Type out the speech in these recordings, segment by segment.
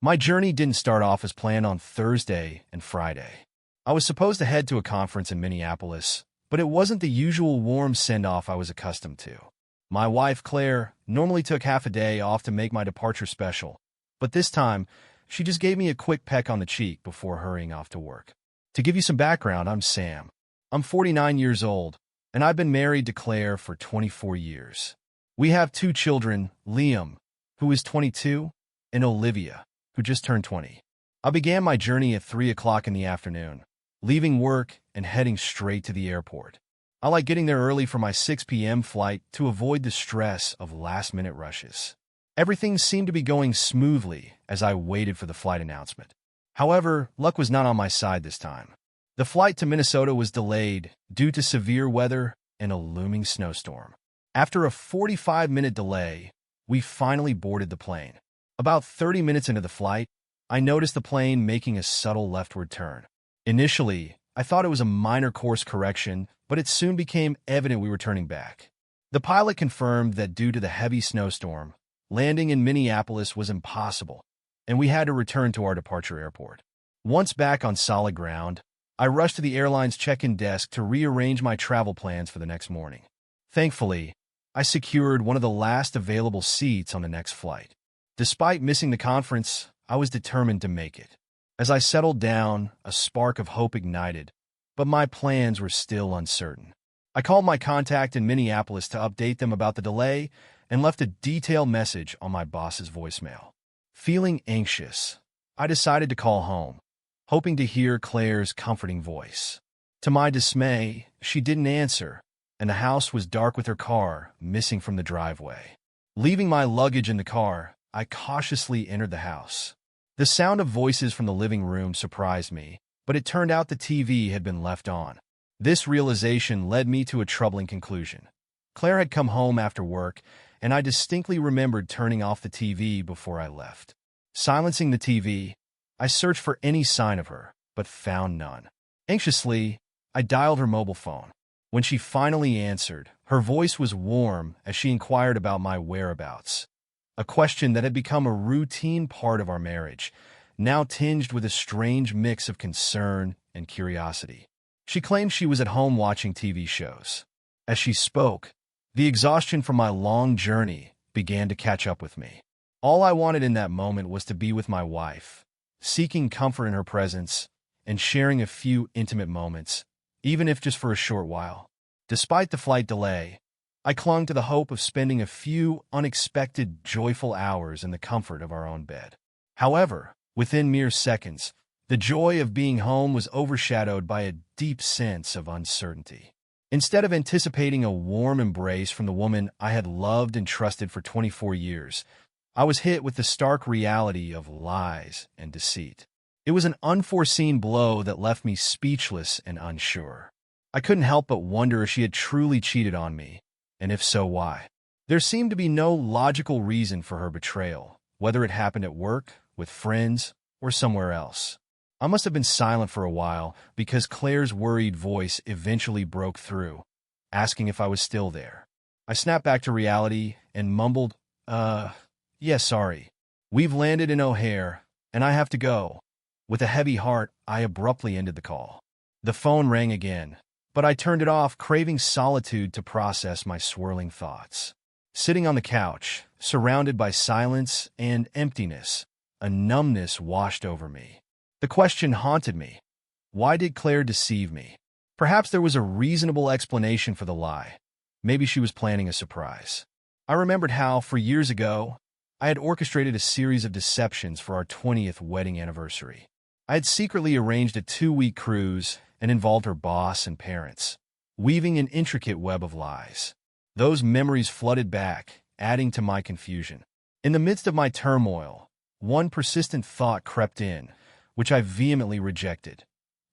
My journey didn't start off as planned on Thursday and Friday. I was supposed to head to a conference in Minneapolis, but it wasn't the usual warm send-off I was accustomed to. My wife, Claire, normally took half a day off to make my departure special, but this time, she just gave me a quick peck on the cheek before hurrying off to work. To give you some background, I'm Sam. I'm 49 years old, and I've been married to Claire for 24 years. We have two children, Liam, who is 22, and Olivia, who just turned 20. I began my journey at 3 o'clock in the afternoon, leaving work and heading straight to the airport. I like getting there early for my 6 p.m. flight to avoid the stress of last-minute rushes. Everything seemed to be going smoothly as I waited for the flight announcement. However, luck was not on my side this time. The flight to Minnesota was delayed due to severe weather and a looming snowstorm. After a 45-minute delay, we finally boarded the plane. About 30 minutes into the flight, I noticed the plane making a subtle leftward turn. Initially, I thought it was a minor course correction, but it soon became evident we were turning back. The pilot confirmed that due to the heavy snowstorm, landing in Minneapolis was impossible, and we had to return to our departure airport. Once back on solid ground, I rushed to the airline's check-in desk to rearrange my travel plans for the next morning. Thankfully, I secured one of the last available seats on the next flight. Despite missing the conference, I was determined to make it. As I settled down, a spark of hope ignited, but my plans were still uncertain. I called my contact in Minneapolis to update them about the delay and left a detailed message on my boss's voicemail. Feeling anxious, I decided to call home, hoping to hear Claire's comforting voice. To my dismay, she didn't answer, and the house was dark with her car missing from the driveway. Leaving my luggage in the car, I cautiously entered the house. The sound of voices from the living room surprised me, but it turned out the TV had been left on. This realization led me to a troubling conclusion. Claire had come home after work, and I distinctly remembered turning off the TV before I left. Silencing the TV, I searched for any sign of her, but found none. Anxiously, I dialed her mobile phone. When she finally answered, her voice was warm as she inquired about my whereabouts. A question that had become a routine part of our marriage, now tinged with a strange mix of concern and curiosity. She claimed she was at home watching TV shows. As she spoke, the exhaustion from my long journey began to catch up with me. All I wanted in that moment was to be with my wife, seeking comfort in her presence and sharing a few intimate moments, even if just for a short while. Despite the flight delay, I clung to the hope of spending a few unexpected, joyful hours in the comfort of our own bed. However, within mere seconds, the joy of being home was overshadowed by a deep sense of uncertainty. Instead of anticipating a warm embrace from the woman I had loved and trusted for 24 years, I was hit with the stark reality of lies and deceit. It was an unforeseen blow that left me speechless and unsure. I couldn't help but wonder if she had truly cheated on me, and if so, why. There seemed to be no logical reason for her betrayal, whether it happened at work, with friends, or somewhere else. I must have been silent for a while because Claire's worried voice eventually broke through, asking if I was still there. I snapped back to reality and mumbled, yeah, sorry. We've landed in O'Hare, and I have to go. With a heavy heart, I abruptly ended the call. The phone rang again, but I turned it off, craving solitude to process my swirling thoughts. Sitting on the couch, surrounded by silence and emptiness, a numbness washed over me. The question haunted me. Why did Claire deceive me? Perhaps there was a reasonable explanation for the lie. Maybe she was planning a surprise. I remembered how, for years ago, I had orchestrated a series of deceptions for our 20th wedding anniversary. I had secretly arranged a 2-week cruise and involved her boss and parents, weaving an intricate web of lies. Those memories flooded back, adding to my confusion. In the midst of my turmoil, one persistent thought crept in, which I vehemently rejected.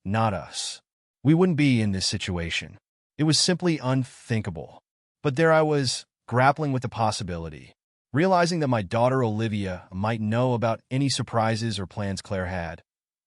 Not us. We wouldn't be in this situation. It was simply unthinkable. But there I was, grappling with the possibility, realizing that my daughter Olivia might know about any surprises or plans Claire had.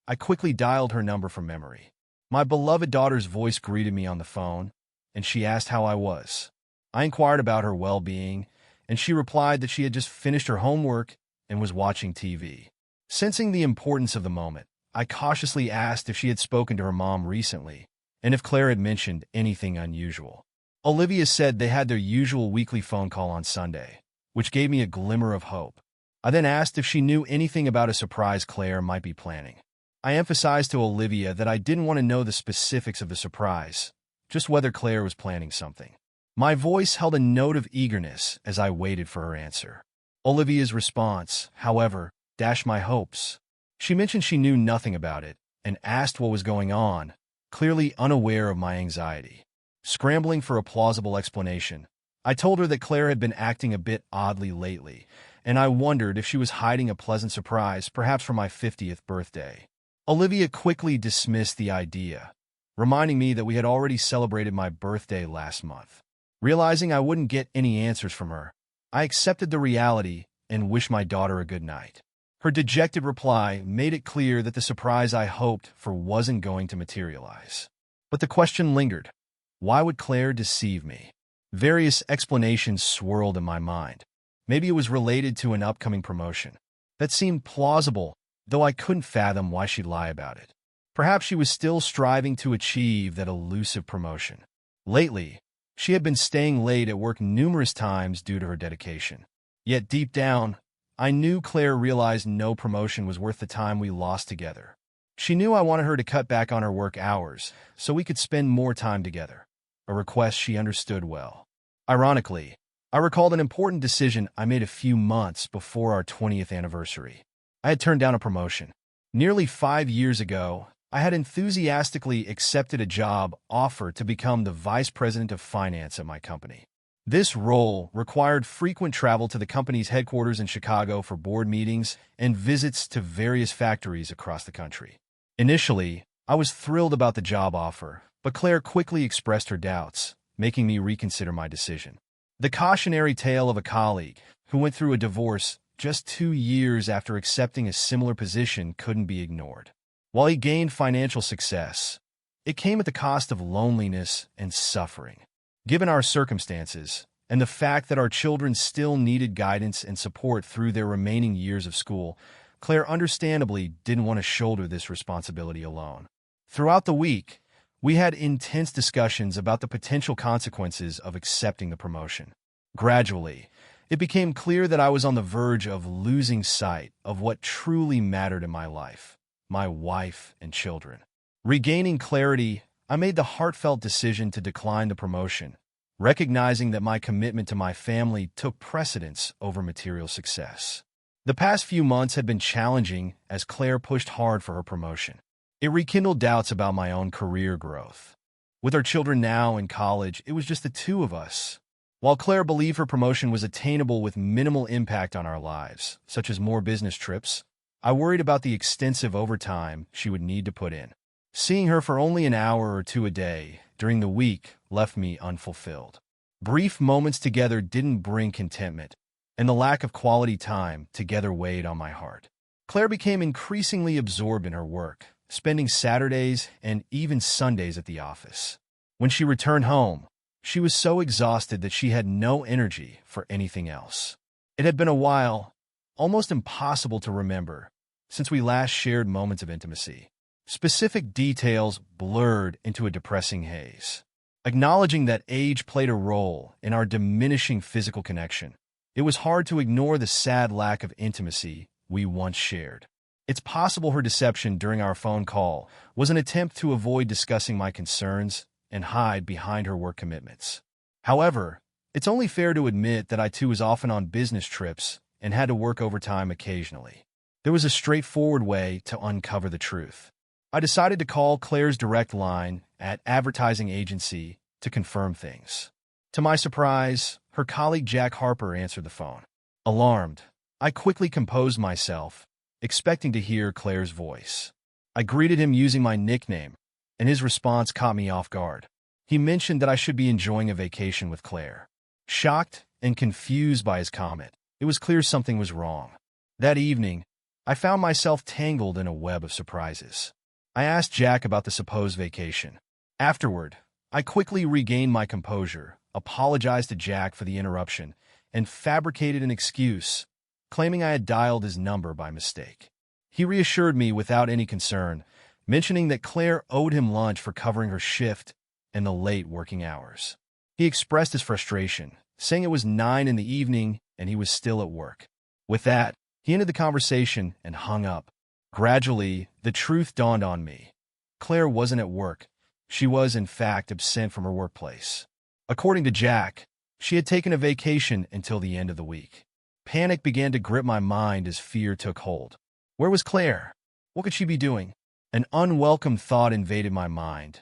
I quickly dialed her number from memory. My beloved daughter's voice greeted me on the phone, and she asked how I was. I inquired about her well-being, and she replied that she had just finished her homework and was watching TV. Sensing the importance of the moment, I cautiously asked if she had spoken to her mom recently, and if Claire had mentioned anything unusual. Olivia said they had their usual weekly phone call on Sunday, which gave me a glimmer of hope. I then asked if she knew anything about a surprise Claire might be planning. I emphasized to Olivia that I didn't want to know the specifics of the surprise, just whether Claire was planning something. My voice held a note of eagerness as I waited for her answer. Olivia's response, however, dashed my hopes. She mentioned she knew nothing about it and asked what was going on, clearly unaware of my anxiety. Scrambling for a plausible explanation, I told her that Claire had been acting a bit oddly lately, and I wondered if she was hiding a pleasant surprise, perhaps for my 50th birthday. Olivia quickly dismissed the idea, reminding me that we had already celebrated my birthday last month. Realizing I wouldn't get any answers from her, I accepted the reality and wished my daughter a good night. Her dejected reply made it clear that the surprise I hoped for wasn't going to materialize. But the question lingered. Why would Claire deceive me? Various explanations swirled in my mind. Maybe it was related to an upcoming promotion. That seemed plausible, though I couldn't fathom why she'd lie about it. Perhaps she was still striving to achieve that elusive promotion. Lately, she had been staying late at work numerous times due to her dedication. Yet deep down, I knew Claire realized no promotion was worth the time we lost together. She knew I wanted her to cut back on her work hours so we could spend more time together, a request she understood well. Ironically, I recalled an important decision I made a few months before our 20th anniversary. I had turned down a promotion. Nearly 5 years ago, I had enthusiastically accepted a job offer to become the vice president of finance at my company. This role required frequent travel to the company's headquarters in Chicago for board meetings and visits to various factories across the country. Initially, I was thrilled about the job offer, but Claire quickly expressed her doubts, making me reconsider my decision. The cautionary tale of a colleague who went through a divorce just 2 years after accepting a similar position couldn't be ignored. While he gained financial success, it came at the cost of loneliness and suffering. Given our circumstances, and the fact that our children still needed guidance and support through their remaining years of school, Claire understandably didn't want to shoulder this responsibility alone. Throughout the week, we had intense discussions about the potential consequences of accepting the promotion. Gradually, it became clear that I was on the verge of losing sight of what truly mattered in my life, my wife and children. Regaining clarity, I made the heartfelt decision to decline the promotion, recognizing that my commitment to my family took precedence over material success. The past few months had been challenging as Claire pushed hard for her promotion. It rekindled doubts about my own career growth. With our children now in college, it was just the two of us. While Claire believed her promotion was attainable with minimal impact on our lives, such as more business trips, I worried about the extensive overtime she would need to put in. Seeing her for only an hour or two a day during the week left me unfulfilled. Brief moments together didn't bring contentment, and the lack of quality time together weighed on my heart. Claire became increasingly absorbed in her work, spending Saturdays and even Sundays at the office. When she returned home, she was so exhausted that she had no energy for anything else. It had been a while, almost impossible to remember, since we last shared moments of intimacy. Specific details blurred into a depressing haze. Acknowledging that age played a role in our diminishing physical connection, it was hard to ignore the sad lack of intimacy we once shared. It's possible her deception during our phone call was an attempt to avoid discussing my concerns and hide behind her work commitments. However, it's only fair to admit that I too was often on business trips and had to work overtime occasionally. There was a straightforward way to uncover the truth. I decided to call Claire's direct line at advertising agency to confirm things. To my surprise, her colleague Jack Harper answered the phone. Alarmed, I quickly composed myself, expecting to hear Claire's voice. I greeted him using my nickname, and his response caught me off guard. He mentioned that I should be enjoying a vacation with Claire. Shocked and confused by his comment, it was clear something was wrong. That evening, I found myself tangled in a web of surprises. I asked Jack about the supposed vacation. Afterward, I quickly regained my composure, apologized to Jack for the interruption, and fabricated an excuse, claiming I had dialed his number by mistake. He reassured me without any concern, mentioning that Claire owed him lunch for covering her shift and the late working hours. He expressed his frustration, saying it was 9 in the evening and he was still at work. With that, he ended the conversation and hung up. Gradually, the truth dawned on me. Claire wasn't at work. She was, in fact, absent from her workplace. According to Jack, she had taken a vacation until the end of the week. Panic began to grip my mind as fear took hold. Where was Claire? What could she be doing? An unwelcome thought invaded my mind.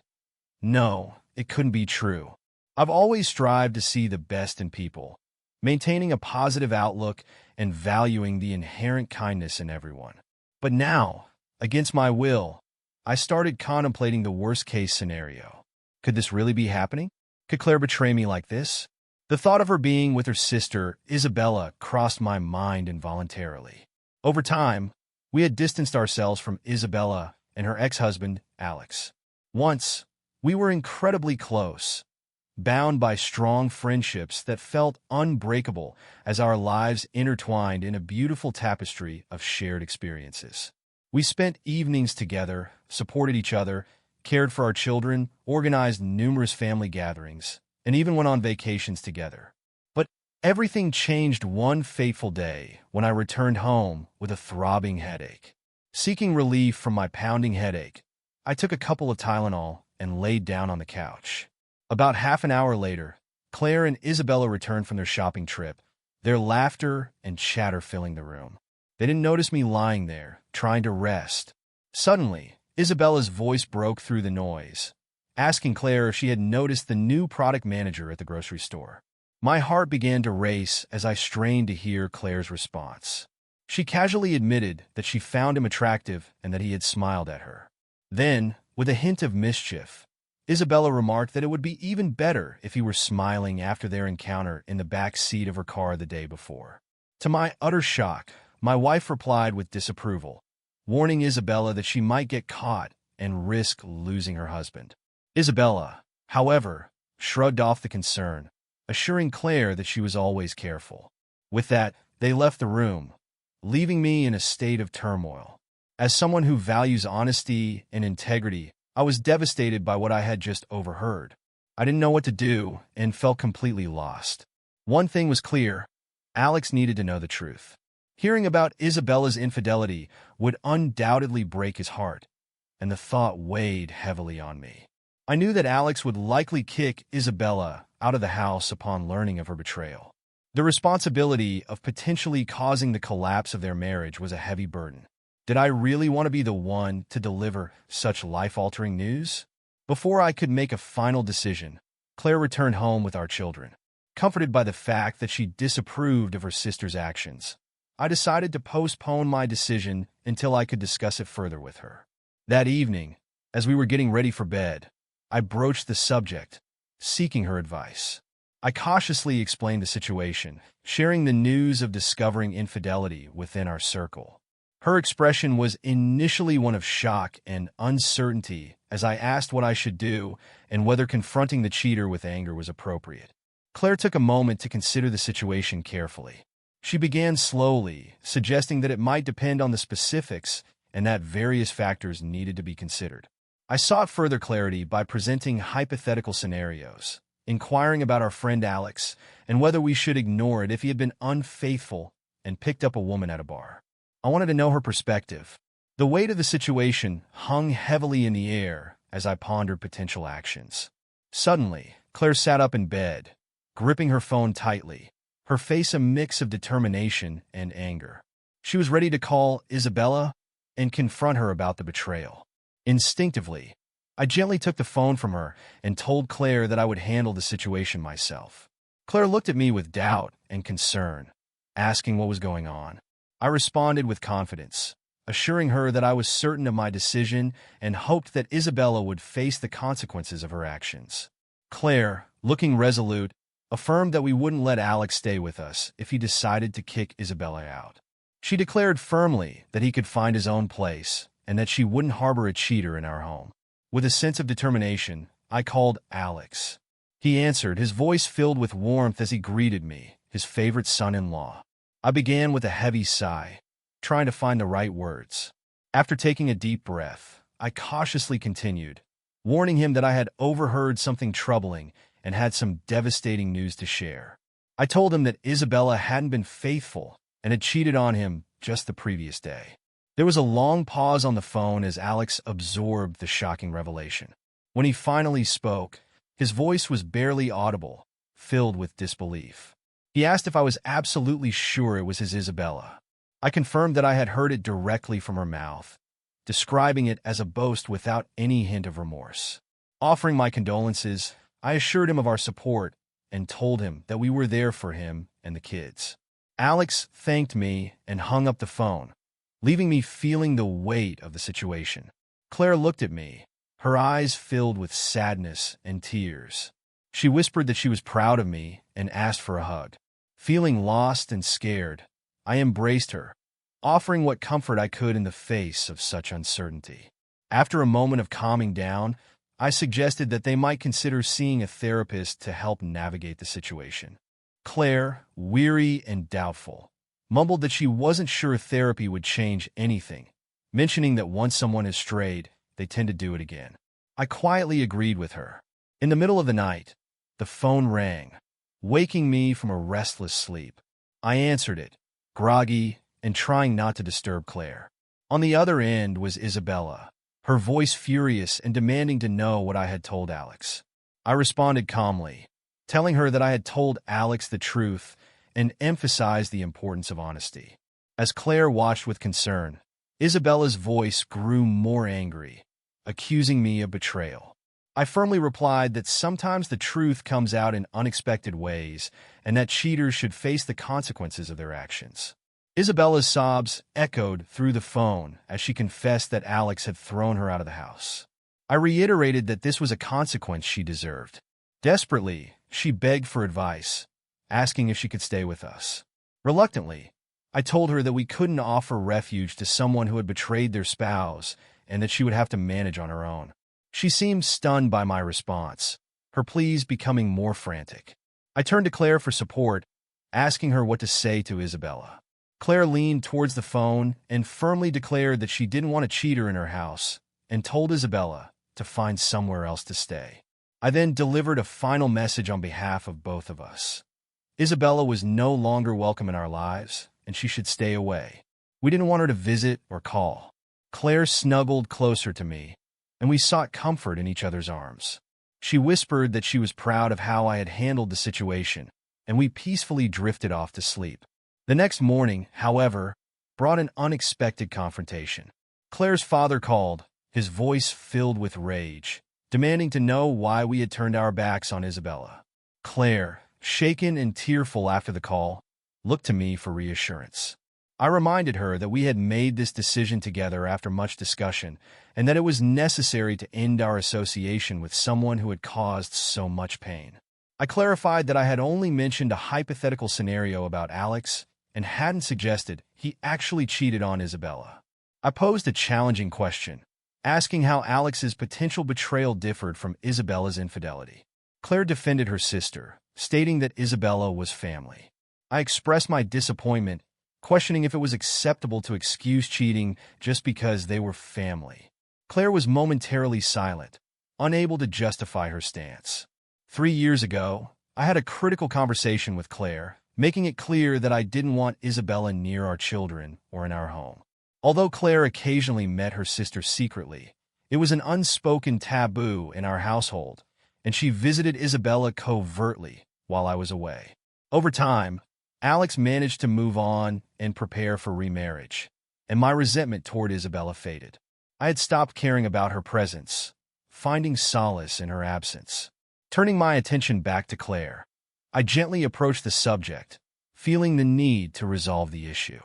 No, it couldn't be true. I've always strived to see the best in people, maintaining a positive outlook and valuing the inherent kindness in everyone. But now, against my will, I started contemplating the worst-case scenario. Could this really be happening? Could Claire betray me like this? The thought of her being with her sister, Isabella, crossed my mind involuntarily. Over time, we had distanced ourselves from Isabella and her ex-husband, Alex. Once, we were incredibly close, bound by strong friendships that felt unbreakable as our lives intertwined in a beautiful tapestry of shared experiences. We spent evenings together, supported each other, cared for our children, organized numerous family gatherings, and even went on vacations together. But everything changed one fateful day when I returned home with a throbbing headache. Seeking relief from my pounding headache, I took a couple of Tylenol and laid down on the couch. About half an hour later, Claire and Isabella returned from their shopping trip, their laughter and chatter filling the room. They didn't notice me lying there, trying to rest. Suddenly, Isabella's voice broke through the noise, asking Claire if she had noticed the new product manager at the grocery store. My heart began to race as I strained to hear Claire's response. She casually admitted that she found him attractive and that he had smiled at her. Then, with a hint of mischief, Isabella remarked that it would be even better if he were smiling after their encounter in the back seat of her car the day before. To my utter shock, my wife replied with disapproval, warning Isabella that she might get caught and risk losing her husband. Isabella, however, shrugged off the concern, assuring Claire that she was always careful. With that, they left the room, leaving me in a state of turmoil. As someone who values honesty and integrity, I was devastated by what I had just overheard. I didn't know what to do and felt completely lost. One thing was clear: Alex needed to know the truth. Hearing about Isabella's infidelity would undoubtedly break his heart, and the thought weighed heavily on me. I knew that Alex would likely kick Isabella out of the house upon learning of her betrayal. The responsibility of potentially causing the collapse of their marriage was a heavy burden. Did I really want to be the one to deliver such life-altering news? Before I could make a final decision, Claire returned home with our children. Comforted by the fact that she disapproved of her sister's actions, I decided to postpone my decision until I could discuss it further with her. That evening, as we were getting ready for bed, I broached the subject, seeking her advice. I cautiously explained the situation, sharing the news of discovering infidelity within our circle. Her expression was initially one of shock and uncertainty as I asked what I should do and whether confronting the cheater with anger was appropriate. Claire took a moment to consider the situation carefully. She began slowly, suggesting that it might depend on the specifics and that various factors needed to be considered. I sought further clarity by presenting hypothetical scenarios, inquiring about our friend Alex and whether we should ignore it if he had been unfaithful and picked up a woman at a bar. I wanted to know her perspective. The weight of the situation hung heavily in the air as I pondered potential actions. Suddenly, Claire sat up in bed, gripping her phone tightly, her face a mix of determination and anger. She was ready to call Isabella and confront her about the betrayal. Instinctively, I gently took the phone from her and told Claire that I would handle the situation myself. Claire looked at me with doubt and concern, asking what was going on. I responded with confidence, assuring her that I was certain of my decision and hoped that Isabella would face the consequences of her actions. Claire, looking resolute, affirmed that we wouldn't let Alex stay with us if he decided to kick Isabella out. She declared firmly that he could find his own place and that she wouldn't harbor a cheater in our home. With a sense of determination, I called Alex. He answered, his voice filled with warmth as he greeted me, his favorite son-in-law. I began with a heavy sigh, trying to find the right words. After taking a deep breath, I cautiously continued, warning him that I had overheard something troubling and had some devastating news to share. I told him that Isabella hadn't been faithful and had cheated on him just the previous day. There was a long pause on the phone as Alex absorbed the shocking revelation. When he finally spoke, his voice was barely audible, filled with disbelief. He asked if I was absolutely sure it was his Isabella. I confirmed that I had heard it directly from her mouth, describing it as a boast without any hint of remorse. Offering my condolences, I assured him of our support and told him that we were there for him and the kids. Alex thanked me and hung up the phone, leaving me feeling the weight of the situation. Claire looked at me, her eyes filled with sadness and tears. She whispered that she was proud of me and asked for a hug. Feeling lost and scared, I embraced her, offering what comfort I could in the face of such uncertainty. After a moment of calming down, I suggested that they might consider seeing a therapist to help navigate the situation. Claire, weary and doubtful, mumbled that she wasn't sure therapy would change anything, mentioning that once someone has strayed, they tend to do it again. I quietly agreed with her. In the middle of the night, the phone rang, waking me from a restless sleep. I answered it, groggy and trying not to disturb Claire. On the other end was Isabella, her voice furious and demanding to know what I had told Alex. I responded calmly, telling her that I had told Alex the truth and emphasized the importance of honesty. As Claire watched with concern, Isabella's voice grew more angry, accusing me of betrayal. I firmly replied that sometimes the truth comes out in unexpected ways and that cheaters should face the consequences of their actions. Isabella's sobs echoed through the phone as she confessed that Alex had thrown her out of the house. I reiterated that this was a consequence she deserved. Desperately, she begged for advice, asking if she could stay with us. Reluctantly, I told her that we couldn't offer refuge to someone who had betrayed their spouse and that she would have to manage on her own. She seemed stunned by my response, her pleas becoming more frantic. I turned to Claire for support, asking her what to say to Isabella. Claire leaned towards the phone and firmly declared that she didn't want a cheater in her house and told Isabella to find somewhere else to stay. I then delivered a final message on behalf of both of us. Isabella was no longer welcome in our lives, and she should stay away. We didn't want her to visit or call. Claire snuggled closer to me, and we sought comfort in each other's arms. She whispered that she was proud of how I had handled the situation, and we peacefully drifted off to sleep. The next morning, however, brought an unexpected confrontation. Claire's father called, his voice filled with rage, demanding to know why we had turned our backs on Isabella. Claire, shaken and tearful after the call, looked to me for reassurance. I reminded her that we had made this decision together after much discussion and that it was necessary to end our association with someone who had caused so much pain. I clarified that I had only mentioned a hypothetical scenario about Alex and hadn't suggested he actually cheated on Isabella. I posed a challenging question, asking how Alex's potential betrayal differed from Isabella's infidelity. Claire defended her sister, stating that Isabella was family. I expressed my disappointment, questioning if it was acceptable to excuse cheating just because they were family. Claire was momentarily silent, unable to justify her stance. 3 years ago, I had a critical conversation with Claire, making it clear that I didn't want Isabella near our children or in our home. Although Claire occasionally met her sister secretly, it was an unspoken taboo in our household, and she visited Isabella covertly while I was away. Over time, Alex managed to move on and prepare for remarriage, and my resentment toward Isabella faded. I had stopped caring about her presence, finding solace in her absence. Turning my attention back to Claire, I gently approached the subject, feeling the need to resolve the issue.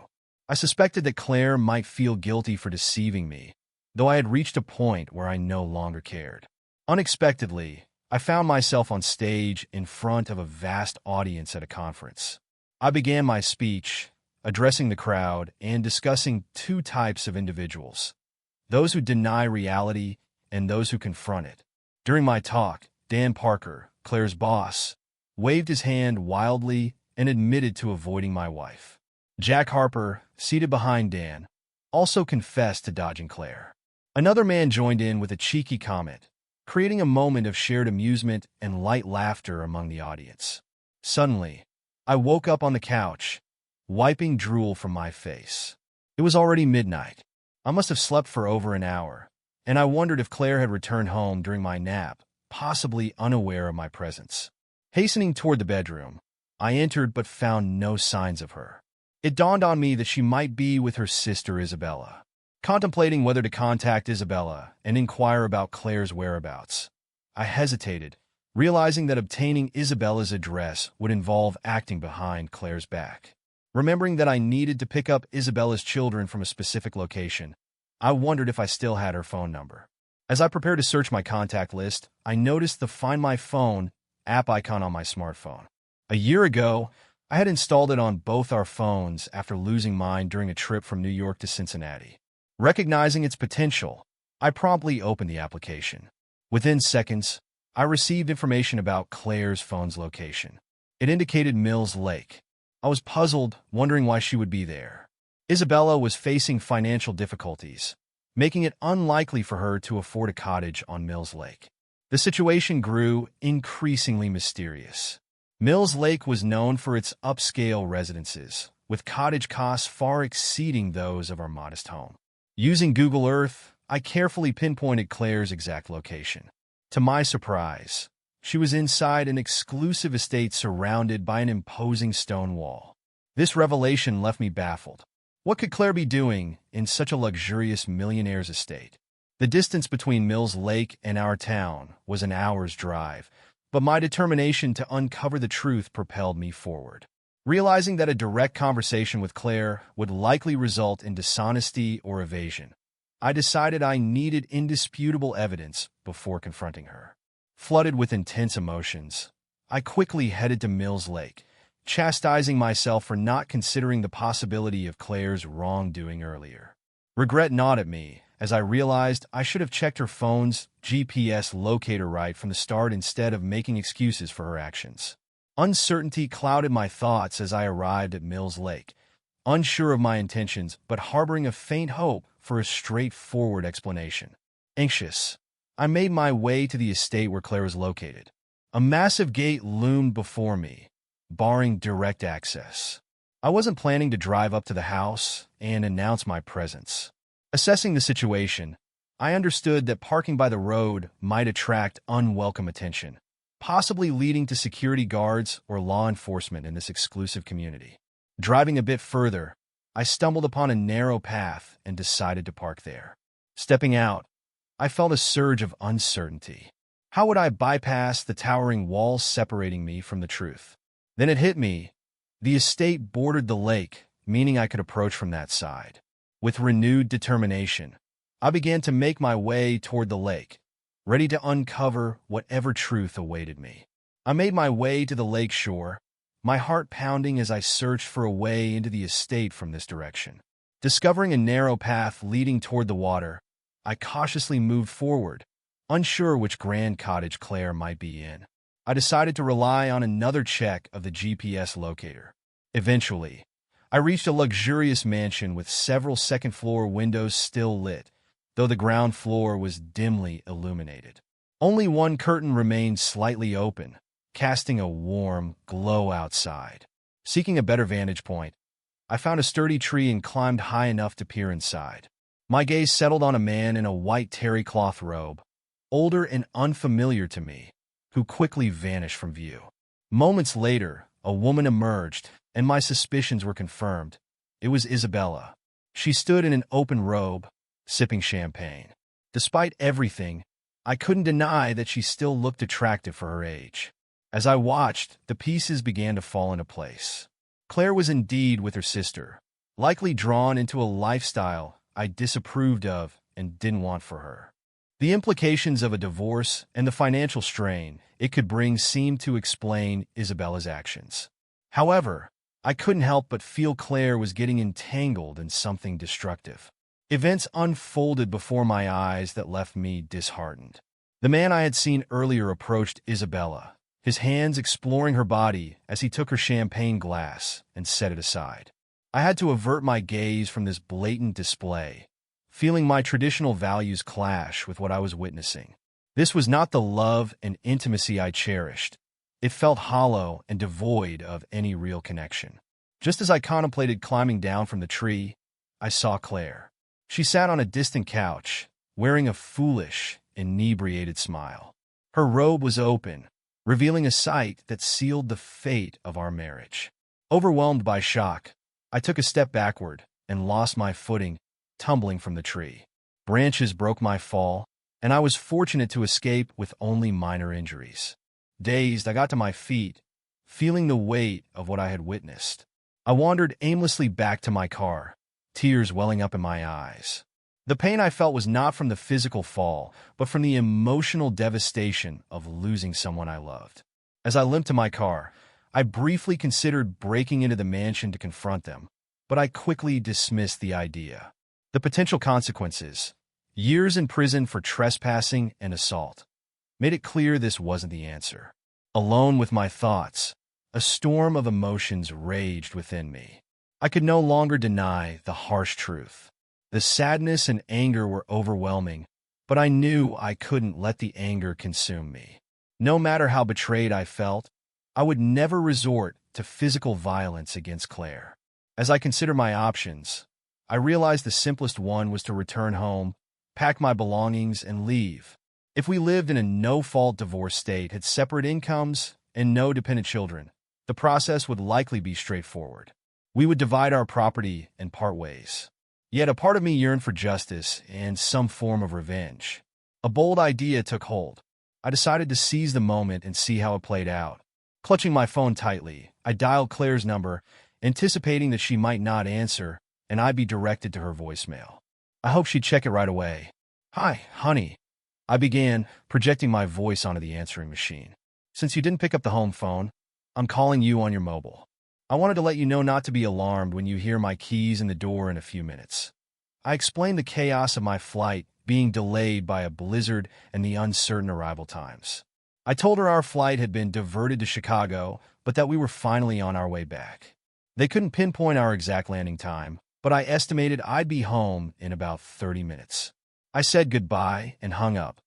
I suspected that Claire might feel guilty for deceiving me, though I had reached a point where I no longer cared. Unexpectedly, I found myself on stage in front of a vast audience at a conference. I began my speech, addressing the crowd and discussing two types of individuals: those who deny reality and those who confront it. During my talk, Dan Parker, Claire's boss, waved his hand wildly and admitted to avoiding my wife. Jack Harper, seated behind Dan, also confessed to dodging Claire. Another man joined in with a cheeky comment, creating a moment of shared amusement and light laughter among the audience. Suddenly, I woke up on the couch, wiping drool from my face. It was already midnight. I must have slept for over an hour, and I wondered if Claire had returned home during my nap, possibly unaware of my presence. Hastening toward the bedroom, I entered but found no signs of her. It dawned on me that she might be with her sister Isabella. Contemplating whether to contact Isabella and inquire about Claire's whereabouts, I hesitated, realizing that obtaining Isabella's address would involve acting behind Claire's back. Remembering that I needed to pick up Isabella's children from a specific location, I wondered if I still had her phone number. As I prepared to search my contact list, I noticed the Find My Phone app icon on my smartphone. A year ago, I had installed it on both our phones after losing mine during a trip from New York to Cincinnati. Recognizing its potential, I promptly opened the application. Within seconds, I received information about Claire's phone's location. It indicated Mills Lake. I was puzzled, wondering why she would be there. Isabella was facing financial difficulties, making it unlikely for her to afford a cottage on Mills Lake. The situation grew increasingly mysterious. Mills Lake was known for its upscale residences, with cottage costs far exceeding those of our modest home. Using Google Earth, I carefully pinpointed Claire's exact location. To my surprise, she was inside an exclusive estate surrounded by an imposing stone wall. This revelation left me baffled. What could Claire be doing in such a luxurious millionaire's estate? The distance between Mills Lake and our town was an hour's drive, but my determination to uncover the truth propelled me forward. Realizing that a direct conversation with Claire would likely result in dishonesty or evasion, I decided I needed indisputable evidence before confronting her. Flooded with intense emotions, I quickly headed to Mills Lake, chastising myself for not considering the possibility of Claire's wrongdoing earlier. Regret gnawed at me as I realized I should have checked her phone's GPS locator right from the start instead of making excuses for her actions. Uncertainty clouded my thoughts as I arrived at Mills Lake, unsure of my intentions but harboring a faint hope for a straightforward explanation. Anxious, I made my way to the estate where Claire was located. A massive gate loomed before me, barring direct access. I wasn't planning to drive up to the house and announce my presence. Assessing the situation, I understood that parking by the road might attract unwelcome attention, possibly leading to security guards or law enforcement in this exclusive community. Driving a bit further, I stumbled upon a narrow path and decided to park there. Stepping out, I felt a surge of uncertainty. How would I bypass the towering walls separating me from the truth? Then it hit me. The estate bordered the lake, meaning I could approach from that side. With renewed determination, I began to make my way toward the lake, ready to uncover whatever truth awaited me. I made my way to the lake shore, my heart pounding as I searched for a way into the estate from this direction. Discovering a narrow path leading toward the water, I cautiously moved forward, unsure which grand cottage Claire might be in. I decided to rely on another check of the GPS locator. Eventually, I reached a luxurious mansion with several second-floor windows still lit, though the ground floor was dimly illuminated. Only one curtain remained slightly open, casting a warm glow outside. Seeking a better vantage point, I found a sturdy tree and climbed high enough to peer inside. My gaze settled on a man in a white terry cloth robe, older and unfamiliar to me, who quickly vanished from view. Moments later, a woman emerged, and my suspicions were confirmed. It was Isabella. She stood in an open robe, sipping champagne. Despite everything, I couldn't deny that she still looked attractive for her age. As I watched, the pieces began to fall into place. Claire was indeed with her sister, likely drawn into a lifestyle I disapproved of and didn't want for her. The implications of a divorce and the financial strain it could bring seemed to explain Isabella's actions. However, I couldn't help but feel Claire was getting entangled in something destructive. Events unfolded before my eyes that left me disheartened. The man I had seen earlier approached Isabella, his hands exploring her body as he took her champagne glass and set it aside. I had to avert my gaze from this blatant display, feeling my traditional values clash with what I was witnessing. This was not the love and intimacy I cherished. It felt hollow and devoid of any real connection. Just as I contemplated climbing down from the tree, I saw Claire. She sat on a distant couch, wearing a foolish, inebriated smile. Her robe was open, revealing a sight that sealed the fate of our marriage. Overwhelmed by shock, I took a step backward and lost my footing, tumbling from the tree. Branches broke my fall, and I was fortunate to escape with only minor injuries. Dazed, I got to my feet, feeling the weight of what I had witnessed. I wandered aimlessly back to my car, tears welling up in my eyes. The pain I felt was not from the physical fall, but from the emotional devastation of losing someone I loved. As I limped to my car, I briefly considered breaking into the mansion to confront them, but I quickly dismissed the idea. The potential consequences, years in prison for trespassing and assault, made it clear this wasn't the answer. Alone with my thoughts, a storm of emotions raged within me. I could no longer deny the harsh truth. The sadness and anger were overwhelming, but I knew I couldn't let the anger consume me. No matter how betrayed I felt, I would never resort to physical violence against Claire. As I considered my options, I realized the simplest one was to return home, pack my belongings, and leave. If we lived in a no-fault divorce state, had separate incomes, and no dependent children, the process would likely be straightforward. We would divide our property and part ways. Yet a part of me yearned for justice and some form of revenge. A bold idea took hold. I decided to seize the moment and see how it played out. Clutching my phone tightly, I dialed Claire's number, anticipating that she might not answer, and I'd be directed to her voicemail. I hoped she'd check it right away. "Hi, honey," I began, projecting my voice onto the answering machine. "Since you didn't pick up the home phone, I'm calling you on your mobile. I wanted to let you know not to be alarmed when you hear my keys in the door in a few minutes." I explained the chaos of my flight being delayed by a blizzard and the uncertain arrival times. I told her our flight had been diverted to Chicago, but that we were finally on our way back. They couldn't pinpoint our exact landing time, but I estimated I'd be home in about 30 minutes. I said goodbye and hung up,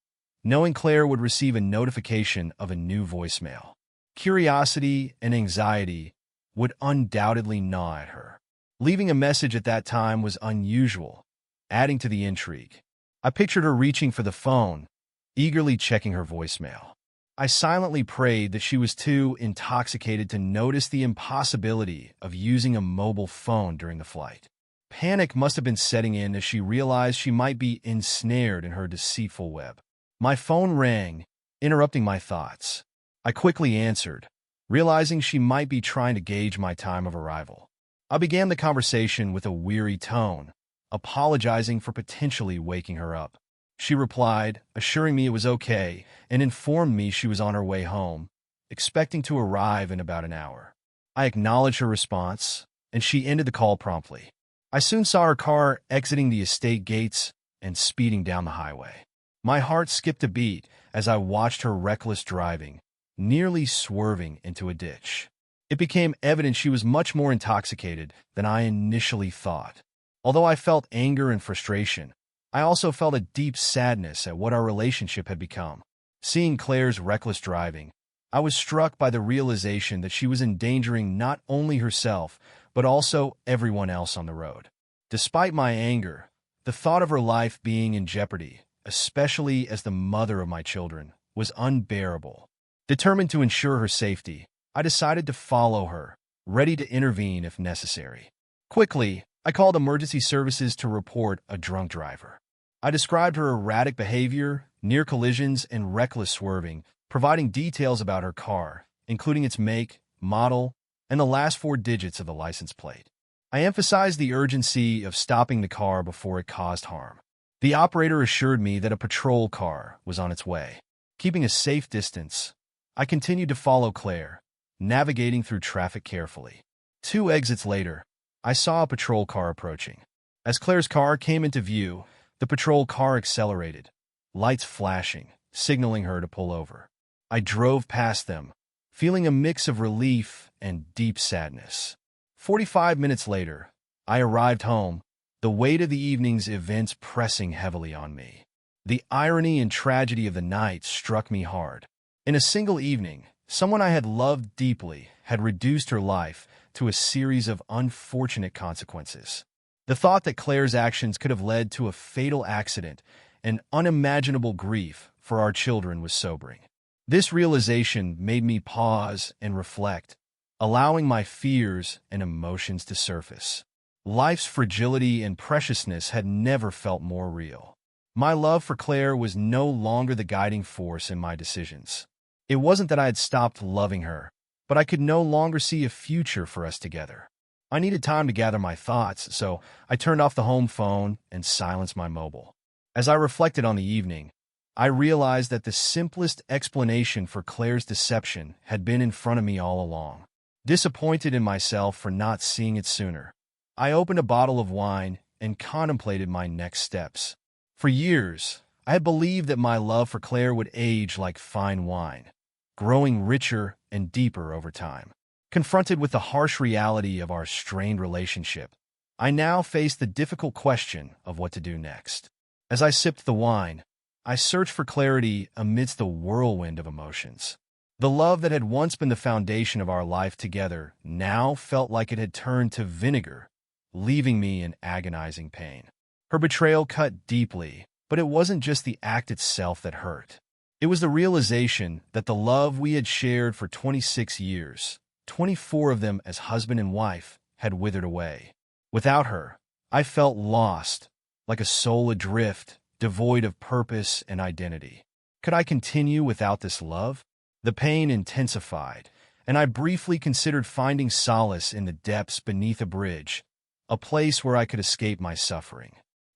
knowing Claire would receive a notification of a new voicemail. Curiosity and anxiety would undoubtedly gnaw at her. Leaving a message at that time was unusual, adding to the intrigue. I pictured her reaching for the phone, eagerly checking her voicemail. I silently prayed that she was too intoxicated to notice the impossibility of using a mobile phone during the flight. Panic must have been setting in as she realized she might be ensnared in her deceitful web. My phone rang, interrupting my thoughts. I quickly answered, realizing she might be trying to gauge my time of arrival. I began the conversation with a weary tone, apologizing for potentially waking her up. She replied, assuring me it was okay, and informed me she was on her way home, expecting to arrive in about an hour. I acknowledged her response, and she ended the call promptly. I soon saw her car exiting the estate gates and speeding down the highway. My heart skipped a beat as I watched her reckless driving, nearly swerving into a ditch. It became evident she was much more intoxicated than I initially thought. Although I felt anger and frustration, I also felt a deep sadness at what our relationship had become. Seeing Claire's reckless driving, I was struck by the realization that she was endangering not only herself, but also everyone else on the road. Despite my anger, the thought of her life being in jeopardy, especially as the mother of my children, was unbearable. Determined to ensure her safety, I decided to follow her, ready to intervene if necessary. Quickly, I called emergency services to report a drunk driver. I described her erratic behavior, near collisions, and reckless swerving, providing details about her car, including its make, model, and the last 4 digits of the license plate. I emphasized the urgency of stopping the car before it caused harm. The operator assured me that a patrol car was on its way. Keeping a safe distance, I continued to follow Claire, navigating through traffic carefully. 2 exits later, I saw a patrol car approaching. As Claire's car came into view, the patrol car accelerated, lights flashing, signaling her to pull over. I drove past them, feeling a mix of relief and deep sadness. 45 minutes later, I arrived home, the weight of the evening's events pressing heavily on me. The irony and tragedy of the night struck me hard. In a single evening, someone I had loved deeply had reduced her life to a series of unfortunate consequences. The thought that Claire's actions could have led to a fatal accident and unimaginable grief for our children was sobering. This realization made me pause and reflect, allowing my fears and emotions to surface. Life's fragility and preciousness had never felt more real. My love for Claire was no longer the guiding force in my decisions. It wasn't that I had stopped loving her, but I could no longer see a future for us together. I needed time to gather my thoughts, so I turned off the home phone and silenced my mobile. As I reflected on the evening, I realized that the simplest explanation for Claire's deception had been in front of me all along. Disappointed in myself for not seeing it sooner, I opened a bottle of wine and contemplated my next steps. For years, I had believed that my love for Claire would age like fine wine, growing richer and deeper over time. Confronted with the harsh reality of our strained relationship, I now faced the difficult question of what to do next. As I sipped the wine, I searched for clarity amidst the whirlwind of emotions. The love that had once been the foundation of our life together now felt like it had turned to vinegar, leaving me in agonizing pain. Her betrayal cut deeply, but it wasn't just the act itself that hurt. It was the realization that the love we had shared for 26 years, 24 of them as husband and wife, had withered away. Without her, I felt lost, like a soul adrift, devoid of purpose and identity. Could I continue without this love? The pain intensified, and I briefly considered finding solace in the depths beneath a bridge, a place where I could escape my suffering.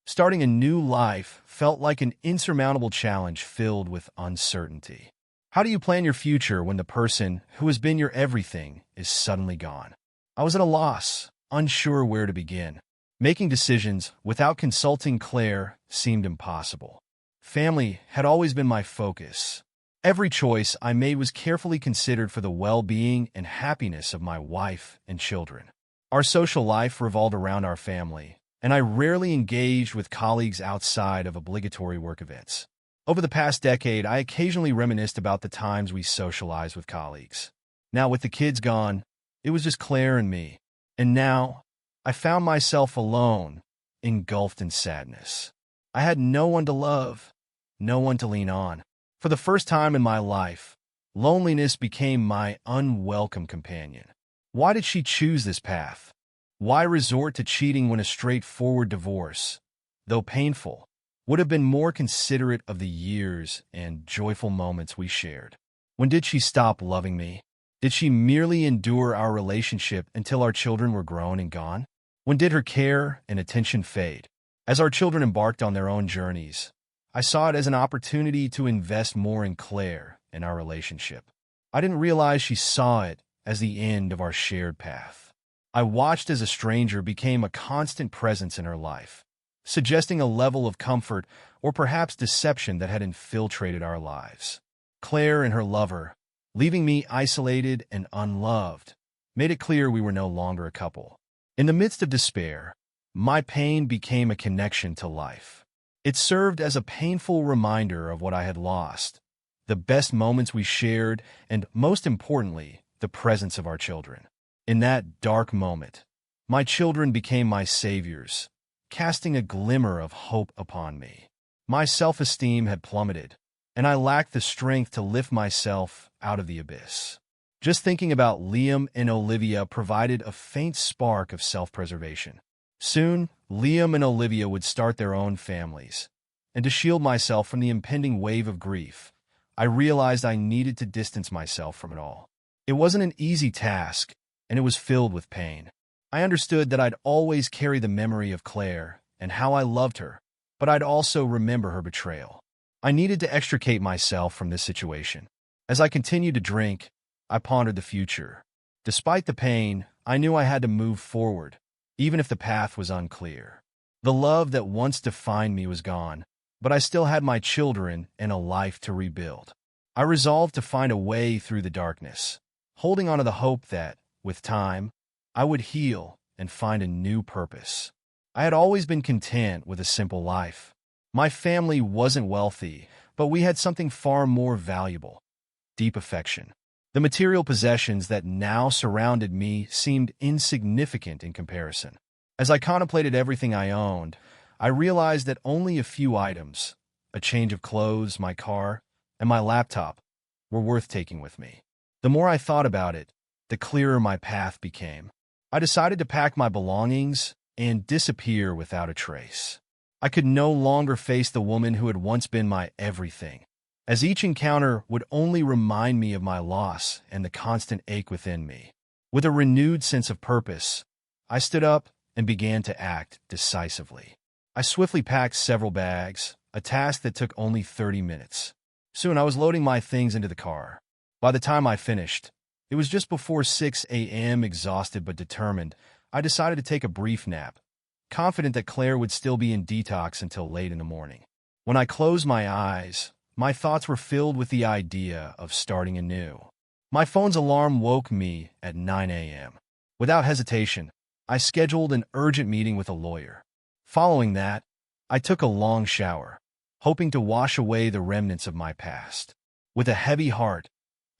Starting a new life felt like an insurmountable challenge filled with uncertainty. How do you plan your future when the person who has been your everything is suddenly gone? I was at a loss, unsure where to begin. Making decisions without consulting Claire seemed impossible. Family had always been my focus. Every choice I made was carefully considered for the well-being and happiness of my wife and children. Our social life revolved around our family, and I rarely engaged with colleagues outside of obligatory work events. Over the past decade, I occasionally reminisced about the times we socialized with colleagues. Now, with the kids gone, it was just Claire and me. And now, I found myself alone, engulfed in sadness. I had no one to love, no one to lean on. For the first time in my life, loneliness became my unwelcome companion. Why did she choose this path? Why resort to cheating when a straightforward divorce, though painful, would have been more considerate of the years and joyful moments we shared? When did she stop loving me? Did she merely endure our relationship until our children were grown and gone? When did her care and attention fade? As our children embarked on their own journeys, I saw it as an opportunity to invest more in Claire and our relationship. I didn't realize she saw it as the end of our shared path. I watched as a stranger became a constant presence in her life, suggesting a level of comfort or perhaps deception that had infiltrated our lives. Claire and her lover, leaving me isolated and unloved, made it clear we were no longer a couple. In the midst of despair, my pain became a connection to life. It served as a painful reminder of what I had lost, the best moments we shared, and most importantly, the presence of our children. In that dark moment, my children became my saviors, casting a glimmer of hope upon me. My self-esteem had plummeted, and I lacked the strength to lift myself out of the abyss. Just thinking about Liam and Olivia provided a faint spark of self-preservation. Soon, Liam and Olivia would start their own families, and to shield myself from the impending wave of grief, I realized I needed to distance myself from it all. It wasn't an easy task, and it was filled with pain. I understood that I'd always carry the memory of Claire and how I loved her, but I'd also remember her betrayal. I needed to extricate myself from this situation. As I continued to drink, I pondered the future. Despite the pain, I knew I had to move forward, even if the path was unclear. The love that once defined me was gone, but I still had my children and a life to rebuild. I resolved to find a way through the darkness, holding on to the hope that, with time, I would heal and find a new purpose. I had always been content with a simple life. My family wasn't wealthy, but we had something far more valuable: deep affection. The material possessions that now surrounded me seemed insignificant in comparison. As I contemplated everything I owned, I realized that only a few items, a change of clothes, my car, and my laptop, were worth taking with me. The more I thought about it, the clearer my path became. I decided to pack my belongings and disappear without a trace. I could no longer face the woman who had once been my everything, as each encounter would only remind me of my loss and the constant ache within me. With a renewed sense of purpose, I stood up and began to act decisively. I swiftly packed several bags, a task that took only 30 minutes. Soon I was loading my things into the car. By the time I finished, it was just before 6 a.m. Exhausted but determined, I decided to take a brief nap, confident that Claire would still be in detox until late in the morning. When I closed my eyes, my thoughts were filled with the idea of starting anew. My phone's alarm woke me at 9 a.m. Without hesitation, I scheduled an urgent meeting with a lawyer. Following that, I took a long shower, hoping to wash away the remnants of my past. With a heavy heart,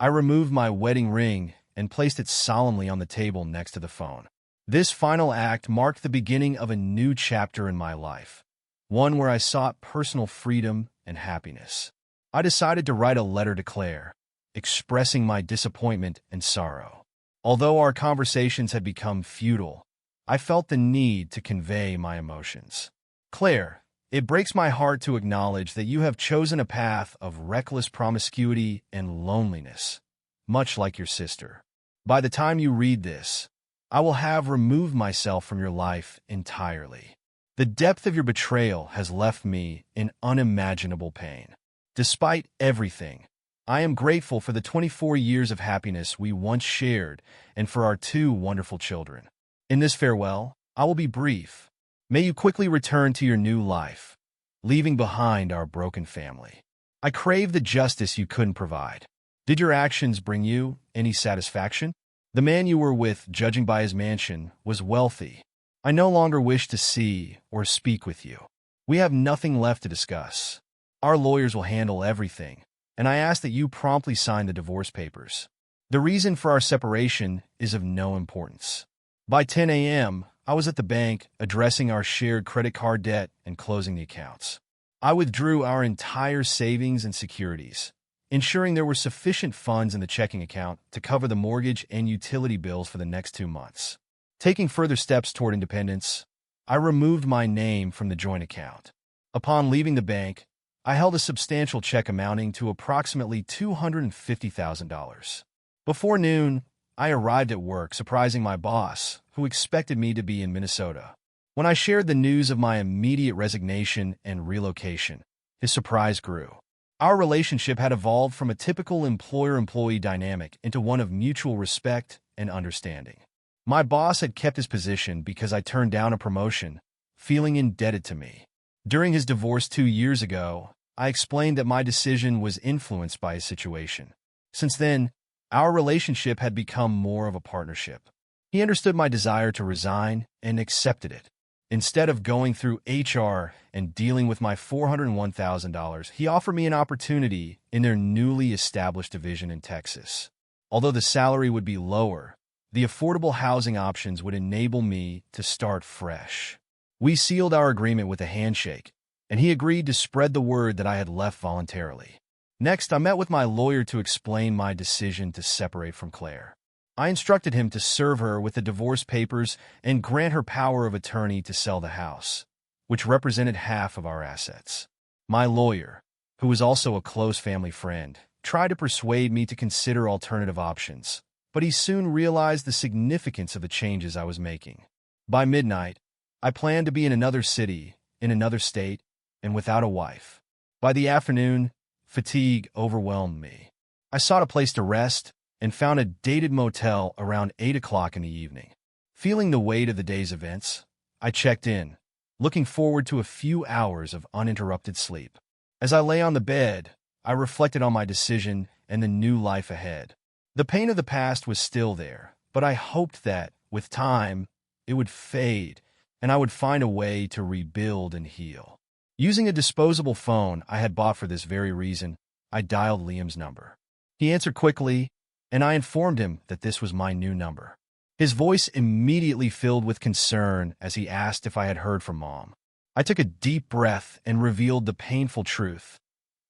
I removed my wedding ring and placed it solemnly on the table next to the phone. This final act marked the beginning of a new chapter in my life, one where I sought personal freedom and happiness. I decided to write a letter to Claire, expressing my disappointment and sorrow. Although our conversations had become futile, I felt the need to convey my emotions. Claire, it breaks my heart to acknowledge that you have chosen a path of reckless promiscuity and loneliness, much like your sister. By the time you read this, I will have removed myself from your life entirely. The depth of your betrayal has left me in unimaginable pain. Despite everything, I am grateful for the 24 years of happiness we once shared and for our 2 wonderful children. In this farewell, I will be brief. May you quickly return to your new life, leaving behind our broken family. I crave the justice you couldn't provide. Did your actions bring you any satisfaction? The man you were with, judging by his mansion, was wealthy. I no longer wish to see or speak with you. We have nothing left to discuss. Our lawyers will handle everything, and I ask that you promptly sign the divorce papers. The reason for our separation is of no importance. By 10 a.m., I was at the bank addressing our shared credit card debt and closing the accounts. I withdrew our entire savings and securities, ensuring there were sufficient funds in the checking account to cover the mortgage and utility bills for the next 2 months. Taking further steps toward independence, I removed my name from the joint account. Upon leaving the bank, I held a substantial check amounting to approximately $250,000. Before noon, I arrived at work, surprising my boss, who expected me to be in Minnesota. When I shared the news of my immediate resignation and relocation, his surprise grew. Our relationship had evolved from a typical employer-employee dynamic into one of mutual respect and understanding. My boss had kept his position because I turned down a promotion, feeling indebted to me. During his divorce 2 years ago, I explained that my decision was influenced by his situation. Since then, our relationship had become more of a partnership. He understood my desire to resign and accepted it. Instead of going through HR and dealing with my $401,000, he offered me an opportunity in their newly established division in Texas. Although the salary would be lower, the affordable housing options would enable me to start fresh. We sealed our agreement with a handshake, and he agreed to spread the word that I had left voluntarily. Next, I met with my lawyer to explain my decision to separate from Claire. I instructed him to serve her with the divorce papers and grant her power of attorney to sell the house, which represented half of our assets. My lawyer, who was also a close family friend, tried to persuade me to consider alternative options, but he soon realized the significance of the changes I was making. By midnight, I planned to be in another city, in another state, and without a wife. By the afternoon, fatigue overwhelmed me. I sought a place to rest and found a dated motel around 8 o'clock in the evening. Feeling the weight of the day's events, I checked in, looking forward to a few hours of uninterrupted sleep. As I lay on the bed, I reflected on my decision and the new life ahead. The pain of the past was still there, but I hoped that, with time, it would fade, and I would find a way to rebuild and heal. Using a disposable phone I had bought for this very reason, I dialed Liam's number. He answered quickly, and I informed him that this was my new number. His voice immediately filled with concern as he asked if I had heard from Mom. I took a deep breath and revealed the painful truth.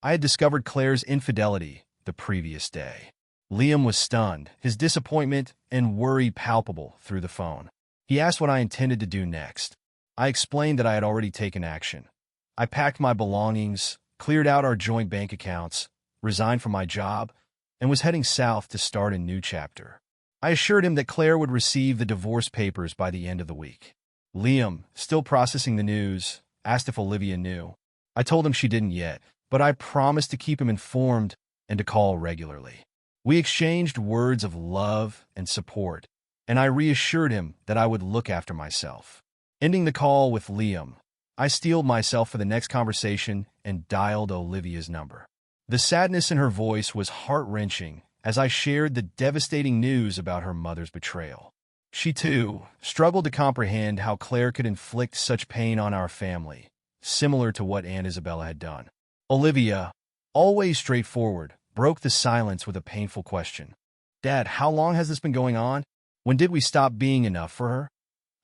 I had discovered Claire's infidelity the previous day. Liam was stunned, his disappointment and worry palpable through the phone. He asked what I intended to do next. I explained that I had already taken action. I packed my belongings, cleared out our joint bank accounts, resigned from my job, and was heading south to start a new chapter. I assured him that Claire would receive the divorce papers by the end of the week. Liam, still processing the news, asked if Olivia knew. I told him she didn't yet, but I promised to keep him informed and to call regularly. We exchanged words of love and support, and I reassured him that I would look after myself. Ending the call with Liam, I steeled myself for the next conversation and dialed Olivia's number. The sadness in her voice was heart-wrenching as I shared the devastating news about her mother's betrayal. She, too, struggled to comprehend how Claire could inflict such pain on our family, similar to what Aunt Isabella had done. Olivia, always straightforward, broke the silence with a painful question. "Dad, how long has this been going on? When did we stop being enough for her?"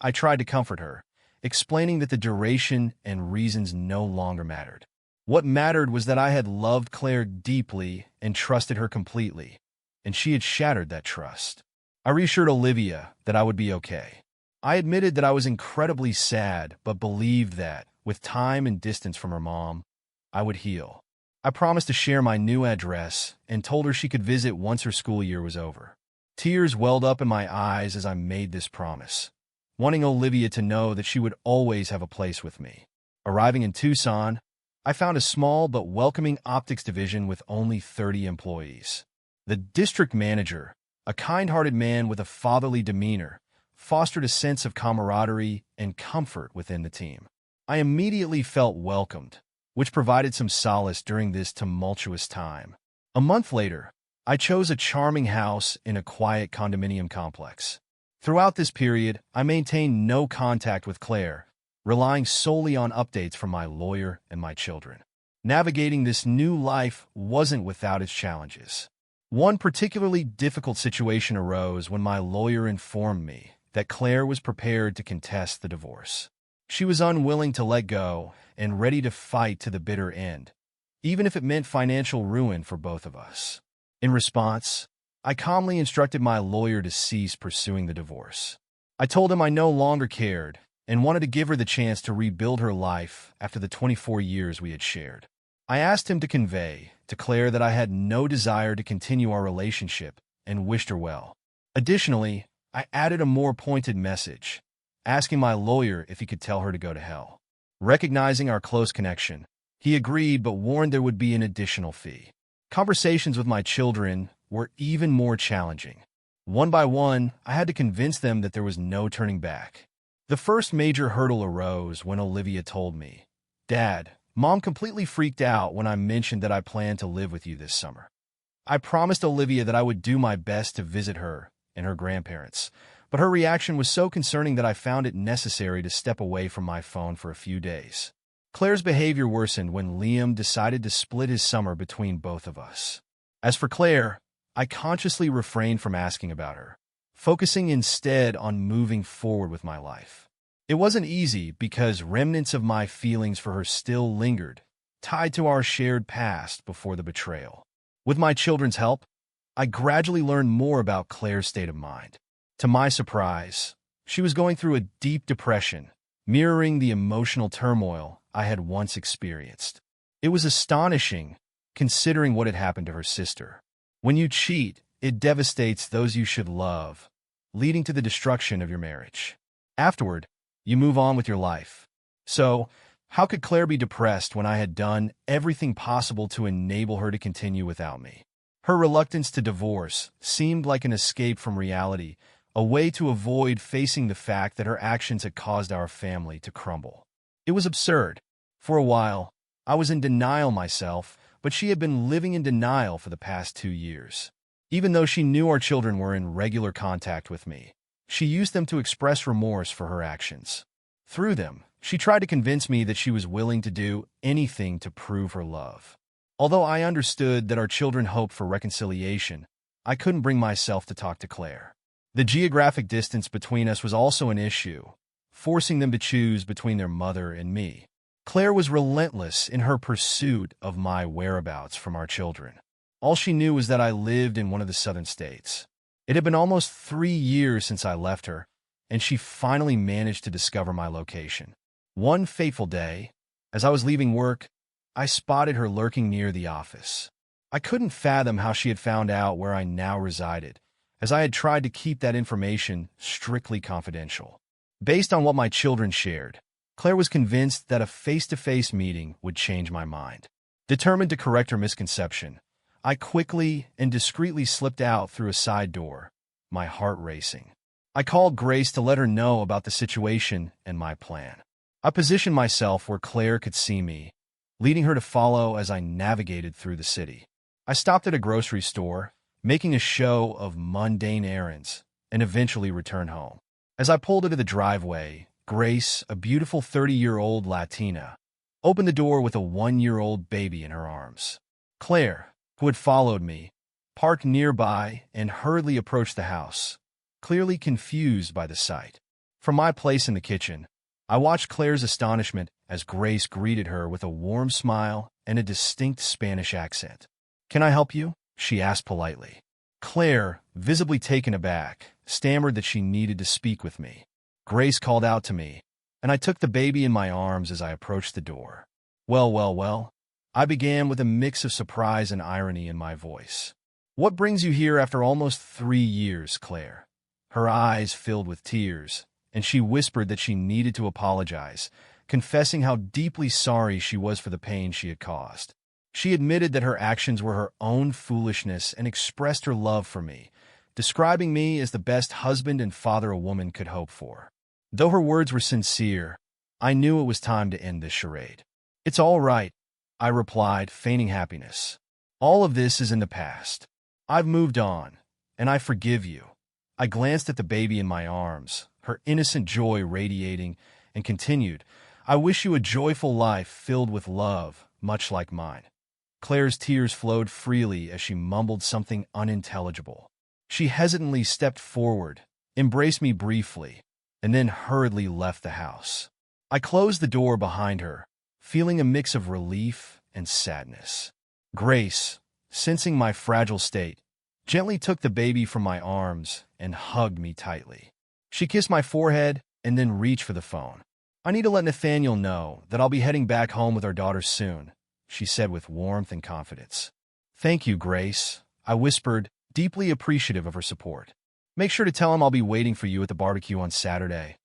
I tried to comfort her, explaining that the duration and reasons no longer mattered. What mattered was that I had loved Claire deeply and trusted her completely, and she had shattered that trust. I reassured Olivia that I would be okay. I admitted that I was incredibly sad, but believed that, with time and distance from her mom, I would heal. I promised to share my new address and told her she could visit once her school year was over. Tears welled up in my eyes as I made this promise, wanting Olivia to know that she would always have a place with me. Arriving in Tucson, I found a small but welcoming optics division with only 30 employees. The district manager, a kind-hearted man with a fatherly demeanor, fostered a sense of camaraderie and comfort within the team. I immediately felt welcomed, which provided some solace during this tumultuous time. A month later, I chose a charming house in a quiet condominium complex. Throughout this period, I maintained no contact with Claire, relying solely on updates from my lawyer and my children. Navigating this new life wasn't without its challenges. One particularly difficult situation arose when my lawyer informed me that Claire was prepared to contest the divorce. She was unwilling to let go and ready to fight to the bitter end, even if it meant financial ruin for both of us. In response, I calmly instructed my lawyer to cease pursuing the divorce. I told him I no longer cared and wanted to give her the chance to rebuild her life after the 24 years we had shared. I asked him to convey to Claire that I had no desire to continue our relationship and wished her well. Additionally, I added a more pointed message, asking my lawyer if he could tell her to go to hell. Recognizing our close connection, he agreed but warned there would be an additional fee. Conversations with my children were even more challenging. One by one, I had to convince them that there was no turning back. The first major hurdle arose when Olivia told me, "Dad, Mom completely freaked out when I mentioned that I planned to live with you this summer." I promised Olivia that I would do my best to visit her and her grandparents, but her reaction was so concerning that I found it necessary to step away from my phone for a few days. Claire's behavior worsened when Liam decided to split his summer between both of us. As for Claire, I consciously refrained from asking about her, focusing instead on moving forward with my life. It wasn't easy because remnants of my feelings for her still lingered, tied to our shared past before the betrayal. With my children's help, I gradually learned more about Claire's state of mind. To my surprise, she was going through a deep depression, mirroring the emotional turmoil I had once experienced. It was astonishing, considering what had happened to her sister. When you cheat, it devastates those you should love, leading to the destruction of your marriage. Afterward, you move on with your life. So, how could Claire be depressed when I had done everything possible to enable her to continue without me? Her reluctance to divorce seemed like an escape from reality, a way to avoid facing the fact that her actions had caused our family to crumble. It was absurd. For a while, I was in denial myself, but she had been living in denial for the past 2 years. Even though she knew our children were in regular contact with me, She used them to express remorse for her actions. Through them, she tried to convince me that she was willing to do anything to prove her love. Although I understood that our children hoped for reconciliation, I couldn't bring myself to talk to Claire. The geographic distance between us was also an issue, forcing them to choose between their mother and me. Claire was relentless in her pursuit of my whereabouts from our children. All she knew was that I lived in one of the southern states. It had been almost 3 years since I left her, and she finally managed to discover my location. One fateful day, as I was leaving work, I spotted her lurking near the office. I couldn't fathom how she had found out where I now resided, as I had tried to keep that information strictly confidential. Based on what my children shared, Claire was convinced that a face-to-face meeting would change my mind. Determined to correct her misconception, I quickly and discreetly slipped out through a side door, my heart racing. I called Grace to let her know about the situation and my plan. I positioned myself where Claire could see me, leading her to follow as I navigated through the city. I stopped at a grocery store, making a show of mundane errands, and eventually returned home. As I pulled into the driveway, Grace, a beautiful 30-year-old Latina, opened the door with a 1-year-old baby in her arms. Claire, who had followed me, parked nearby and hurriedly approached the house, clearly confused by the sight. From my place in the kitchen, I watched Claire's astonishment as Grace greeted her with a warm smile and a distinct Spanish accent. "Can I help you?" she asked politely. Claire, visibly taken aback, stammered that she needed to speak with me. Grace called out to me, and I took the baby in my arms as I approached the door. Well, I began with a mix of surprise and irony in my voice. "What brings you here after almost 3 years, Claire?" Her eyes filled with tears, and she whispered that she needed to apologize, confessing how deeply sorry she was for the pain she had caused. She admitted that her actions were her own foolishness and expressed her love for me, describing me as the best husband and father a woman could hope for. Though her words were sincere, I knew it was time to end this charade. "It's all right," I replied, feigning happiness. "All of this is in the past. I've moved on, and I forgive you." I glanced at the baby in my arms, her innocent joy radiating, and continued, "I wish you a joyful life filled with love, much like mine." Claire's tears flowed freely as she mumbled something unintelligible. She hesitantly stepped forward, embraced me briefly, and then hurriedly left the house. I closed the door behind her, feeling a mix of relief and sadness. Grace, sensing my fragile state, gently took the baby from my arms and hugged me tightly. She kissed my forehead and then reached for the phone. "I need to let Nathaniel know that I'll be heading back home with our daughter soon," she said with warmth and confidence. "Thank you, Grace," I whispered, deeply appreciative of her support. "Make sure to tell him I'll be waiting for you at the barbecue on Saturday."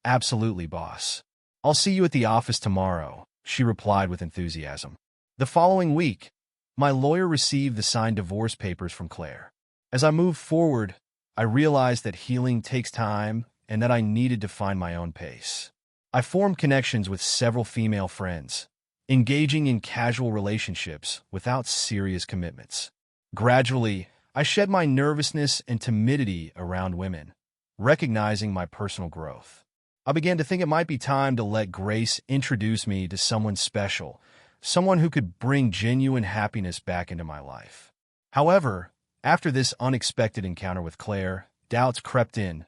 "Absolutely, boss. I'll see you at the office tomorrow," she replied with enthusiasm. The following week, my lawyer received the signed divorce papers from Claire. As I moved forward, I realized that healing takes time and that I needed to find my own pace. I formed connections with several female friends, engaging in casual relationships without serious commitments. Gradually, I shed my nervousness and timidity around women, recognizing my personal growth. I began to think it might be time to let Grace introduce me to someone special, someone who could bring genuine happiness back into my life. However, after this unexpected encounter with Claire, doubts crept in,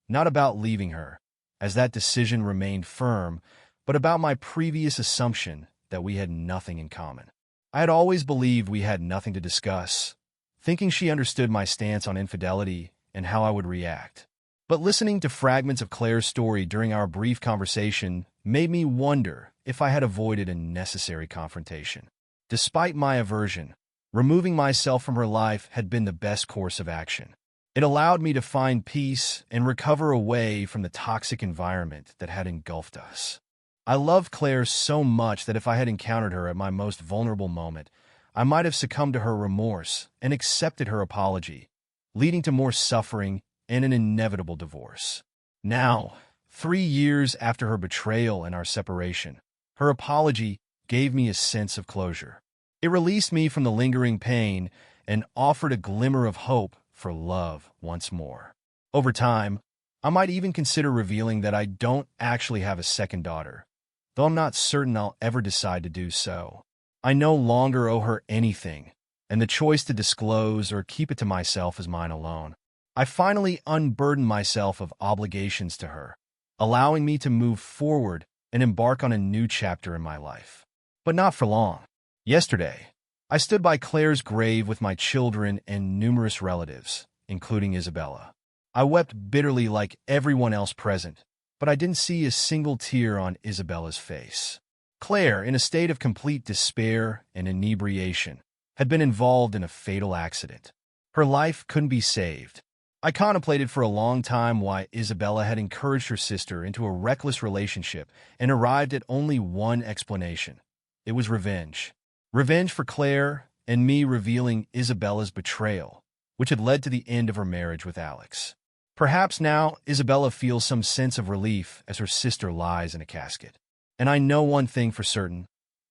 not about leaving her, as that decision remained firm, but about my previous assumption that we had nothing in common. I had always believed we had nothing to discuss, thinking she understood my stance on infidelity and how I would react. But listening to fragments of Claire's story during our brief conversation made me wonder if I had avoided a necessary confrontation. Despite my aversion, removing myself from her life had been the best course of action. It allowed me to find peace and recover away from the toxic environment that had engulfed us. I loved Claire so much that if I had encountered her at my most vulnerable moment, I might have succumbed to her remorse and accepted her apology, leading to more suffering and an inevitable divorce. Now, 3 years after her betrayal and our separation, her apology gave me a sense of closure. It released me from the lingering pain and offered a glimmer of hope for love once more. Over time, I might even consider revealing that I don't actually have a second daughter, though I'm not certain I'll ever decide to do so. I no longer owe her anything, and the choice to disclose or keep it to myself is mine alone. I finally unburdened myself of obligations to her, allowing me to move forward and embark on a new chapter in my life. But not for long. Yesterday, I stood by Claire's grave with my children and numerous relatives, including Isabella. I wept bitterly like everyone else present, but I didn't see a single tear on Isabella's face. Claire, in a state of complete despair and inebriation, had been involved in a fatal accident. Her life couldn't be saved. I contemplated for a long time why Isabella had encouraged her sister into a reckless relationship and arrived at only one explanation. It was revenge. Revenge for Claire and me revealing Isabella's betrayal, which had led to the end of her marriage with Alex. Perhaps now Isabella feels some sense of relief as her sister lies in a casket. And I know one thing for certain.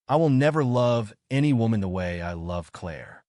I will never love any woman the way I love Claire.